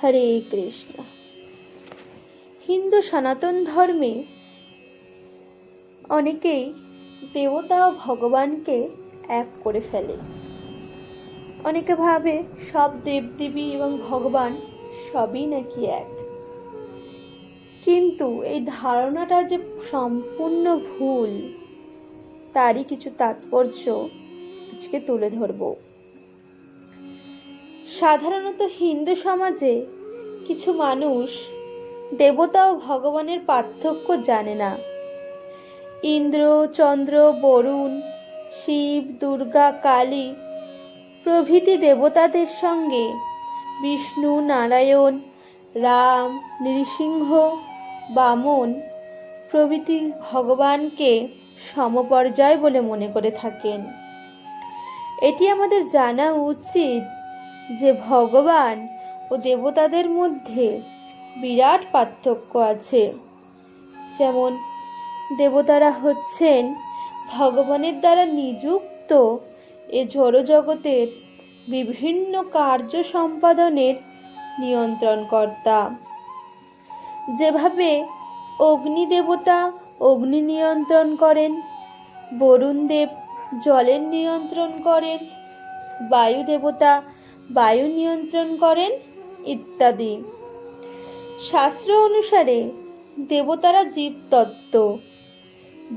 হরে কৃষ্ণ। হিন্দু সনাতন ধর্মে অনেকেই দেবতা ও ভগবানকে এক করে ফেলে। অনেকে ভাবে সব দেবদেবী এবং ভগবান সবই নাকি এক, কিন্তু এই ধারণাটা যে সম্পূর্ণ ভুল তারই কিছু তাৎপর্য আজকে তুলে ধরব। সাধারণত হিন্দু সমাজে কিছু মানুষ দেবতা ও ভগবানের পার্থক্য জানে না। ইন্দ্র, চন্দ্র, বরুণ, শিব, দুর্গা, কালী প্রভৃতি দেবতাদের সঙ্গে বিষ্ণু, নারায়ণ, রাম, নৃসিংহ, বামন প্রভৃতি ভগবানকে সমপর্যায় বলে মনে করে থাকেন। এটি আমাদের জানা উচিত যে ভগবান ও দেবতাদের মধ্যে বিরাট পার্থক্য আছে। যেমন দেবতারা হচ্ছেন ভগবানের দ্বারা নিযুক্ত এ জড়জগতের বিভিন্ন কার্য সম্পাদনের নিয়ন্ত্রণকর্তা। যেভাবে অগ্নি দেবতা অগ্নি নিয়ন্ত্রণ করেন, বরুণ দেব জলের নিয়ন্ত্রণ করেন, বায়ু দেবতা বায়ু নিয়ন্ত্রণ করেন ইত্যাদি। শাস্ত্র অনুসারে দেবতারা জীবতত্ত্ব।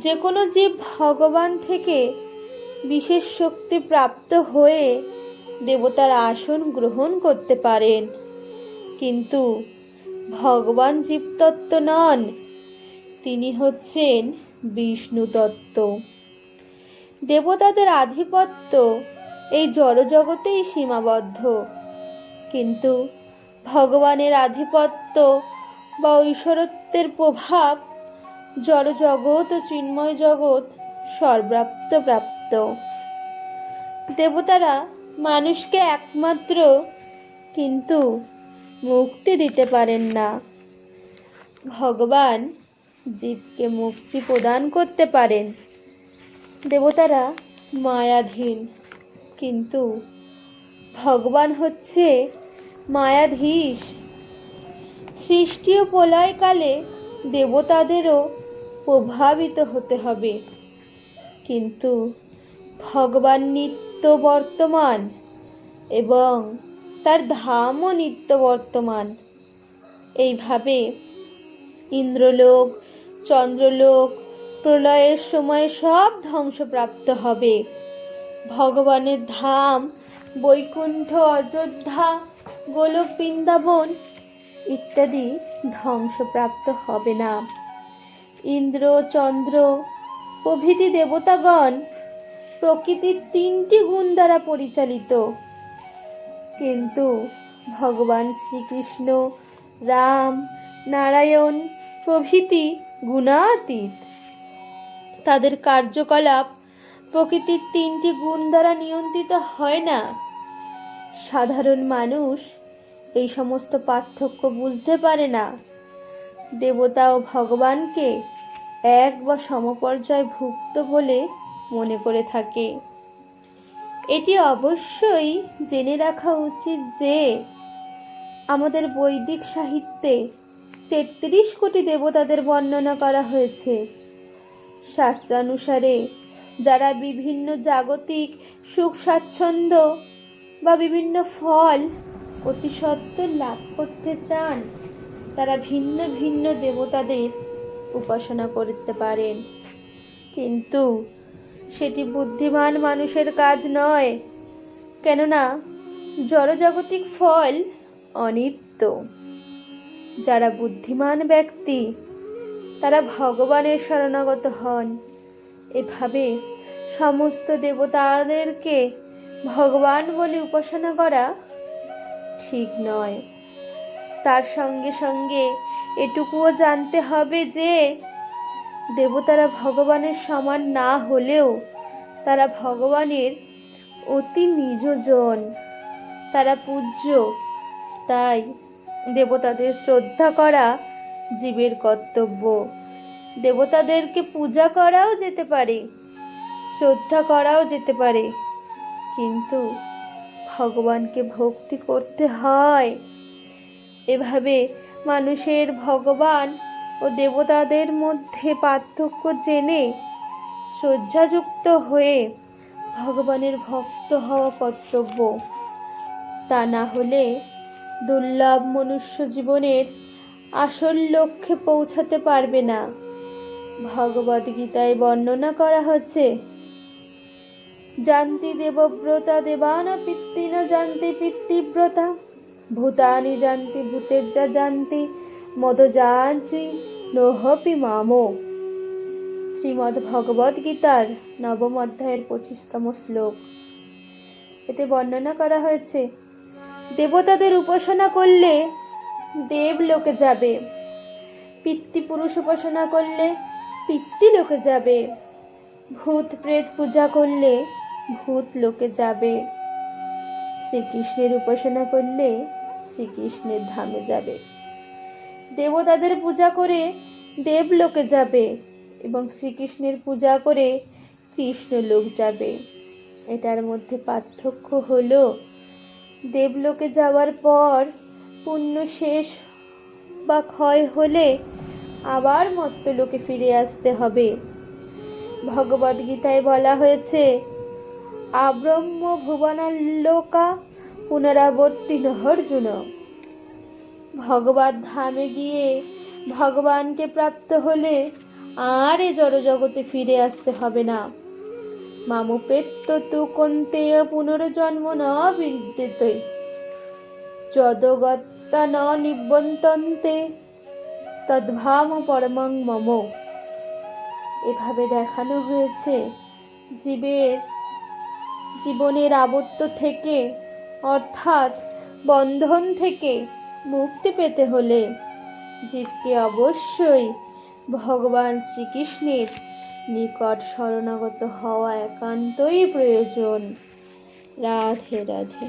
যে কোনো জীব ভগবান থেকে বিশেষ শক্তি প্রাপ্ত হয়ে দেবতার আসন গ্রহণ করতে পারেন, কিন্তু ভগবান জীবতত্ত্ব নন, তিনি হচ্ছেন বিষ্ণু তত্ত্ব। দেবতাদের আধিপত্য এই জড়জগতেই সীমাবদ্ধ, কিন্তু ভগবানের আধিপত্য বা ঐশ্বরত্বের প্রভাব জড়জগৎ ও চিন্ময় জগৎ সর্বব্যাপ্ত প্রাপ্ত। দেবতারা মানুষকে একমাত্র কিন্তু মুক্তি দিতে পারেন না। ভগবান জীবকে মুক্তি প্রদান করতে পারেন। দেবতারা মায়াধীন, কিন্তু ভগবান হচ্ছে মায়াধীশ। সৃষ্টি ও প্রলয়কালে দেবতাদেরও প্রভাবিত হতে হবে, কিন্তু ভগবান নিত্য বর্তমান এবং তার ধামও নিত্য বর্তমান। এইভাবে ইন্দ্রলোক, চন্দ্রলোক প্রলয়ের সময় সব ধ্বংসপ্রাপ্ত হবে। ভগবানের ধাম বৈকুণ্ঠ, অযোধ্যা, গোলক, বৃন্দাবন ইত্যাদি ধ্বংসপ্রাপ্ত হবে না। ইন্দ্র, চন্দ্র প্রভৃতি দেবতাগণ প্রকৃতির 3টি গুণ দ্বারা পরিচালিত, কিন্তু ভগবান শ্রীকৃষ্ণ, রাম, নারায়ণ প্রভৃতি গুণাতীত। তাদের কার্যকলাপ প্রকৃতির 3টি গুণ দ্বারা নিয়ন্ত্রিত হয় না। সাধারণ মানুষ এই সমস্ত পার্থক্য বুঝতে পারে না। দেবতা ও ভগবানকে এক বা সমপর্যায় ভুক্ত বলে মনে করে থাকে। এটি অবশ্যই জেনে রাখা উচিত যে আমাদের বৈদিক সাহিত্যে 33 কোটি দেবতাদের বর্ণনা করা হয়েছে। শাস্ত্রানুসারে যারা বিভিন্ন জাগতিক সুখ স্বাচ্ছন্দ্য বা বিভিন্ন ফল অতি সত্বর লাভ করতে চান, তারা ভিন্ন ভিন্ন দেবতাদের উপাসনা করতে পারেন, কিন্তু সেটি বুদ্ধিমান মানুষের কাজ নয়, কেননা জড়জাগতিক ফল অনিত্য। যারা বুদ্ধিমান ব্যক্তি তারা ভগবানের শরণাগত হন। এভাবে সমস্ত দেবতাদেরকে ভগবান বলে উপাসনা করা ঠিক নয়। তার সঙ্গে সঙ্গে এটুকুও জানতে হবে যে দেবতারা ভগবানের সমান না হলেও তারা ভগবানের অতি নিজজন, তারা পূজ্য। তাই দেবতাদের শ্রদ্ধা করা জীবের কর্তব্য। দেবতাদেরকে পূজা করাও যেতে পারে, শ্রদ্ধা করাও যেতে পারে, কিন্তু ভগবানকে ভক্তি করতে হয়। এভাবে মানুষের ভগবান ও দেবতাদের মধ্যে পার্থক্য জেনে শ্রদ্ধাযুক্ত হয়ে ভগবানের ভক্ত হওয়া কর্তব্য। তা না হলে দুর্লভ মনুষ্য জীবনের আসল লক্ষ্যে পৌঁছাতে পারবে না। ভগবদ্গীতায় বর্ণনা করা হচ্ছে, জানতি দেবব্রতা দেবানা পিতৃনা জানতি পিতৃব্রতা ভূতানি জানতি ভূতের্যা জানতি মদজাজি নহপি মামো। শ্রীমদ্ ভগবদ গীতার 9ম অধ্যায়ের 25তম শ্লোক। এতে বর্ণনা করা হয়েছে, দেবতাদের উপাসনা করলে দেবলোকে যাবে, পিতৃপুরুষ উপাসনা করলে পিতৃলোকে যাবে, ভূত প্রেত পূজা করলে ভূত লোকে যাবে, শ্রীকৃষ্ণের উপাসনা করলে শ্রীকৃষ্ণের ধামে যাবে। দেবতাদের পূজা করে দেবলোকে যাবে এবং শ্রীকৃষ্ণের পূজা করে কৃষ্ণলোক যাবে। এটার মধ্যে পার্থক্য হলো, দেবলোকে যাওয়ার পর পুণ্য শেষ বা ক্ষয় হলে আবার মর্ত্যলোকে ফিরে আসতে হবে। ভগবদ্গীতায় বলা হয়েছে, আব্রহ্ম ভুবনাল্লোকা পুনরাবর্তিনঃ অর্জুন। ভগবত ধামে গিয়ে ভগবানকে প্রাপ্ত হলে আর এ জড়জগতে ফিরে আসতে হবে না। মামুপেত্য তু কন্তেয় পুনর্জন্ম ন বিদ্যতে যদগত্যা ন নিবন্তন্তে তদ্ধাম পরমং মম। এভাবে দেখানো হয়েছে, জীবনের আবর্ত থেকে অর্থাৎ বন্ধন থেকে মুক্তি পেতে হলে জীবকে অবশ্যই ভগবান শ্রীকৃষ্ণের নিকট শরণাগত হওয়া একান্তই প্রয়োজন। রাধে রাধে।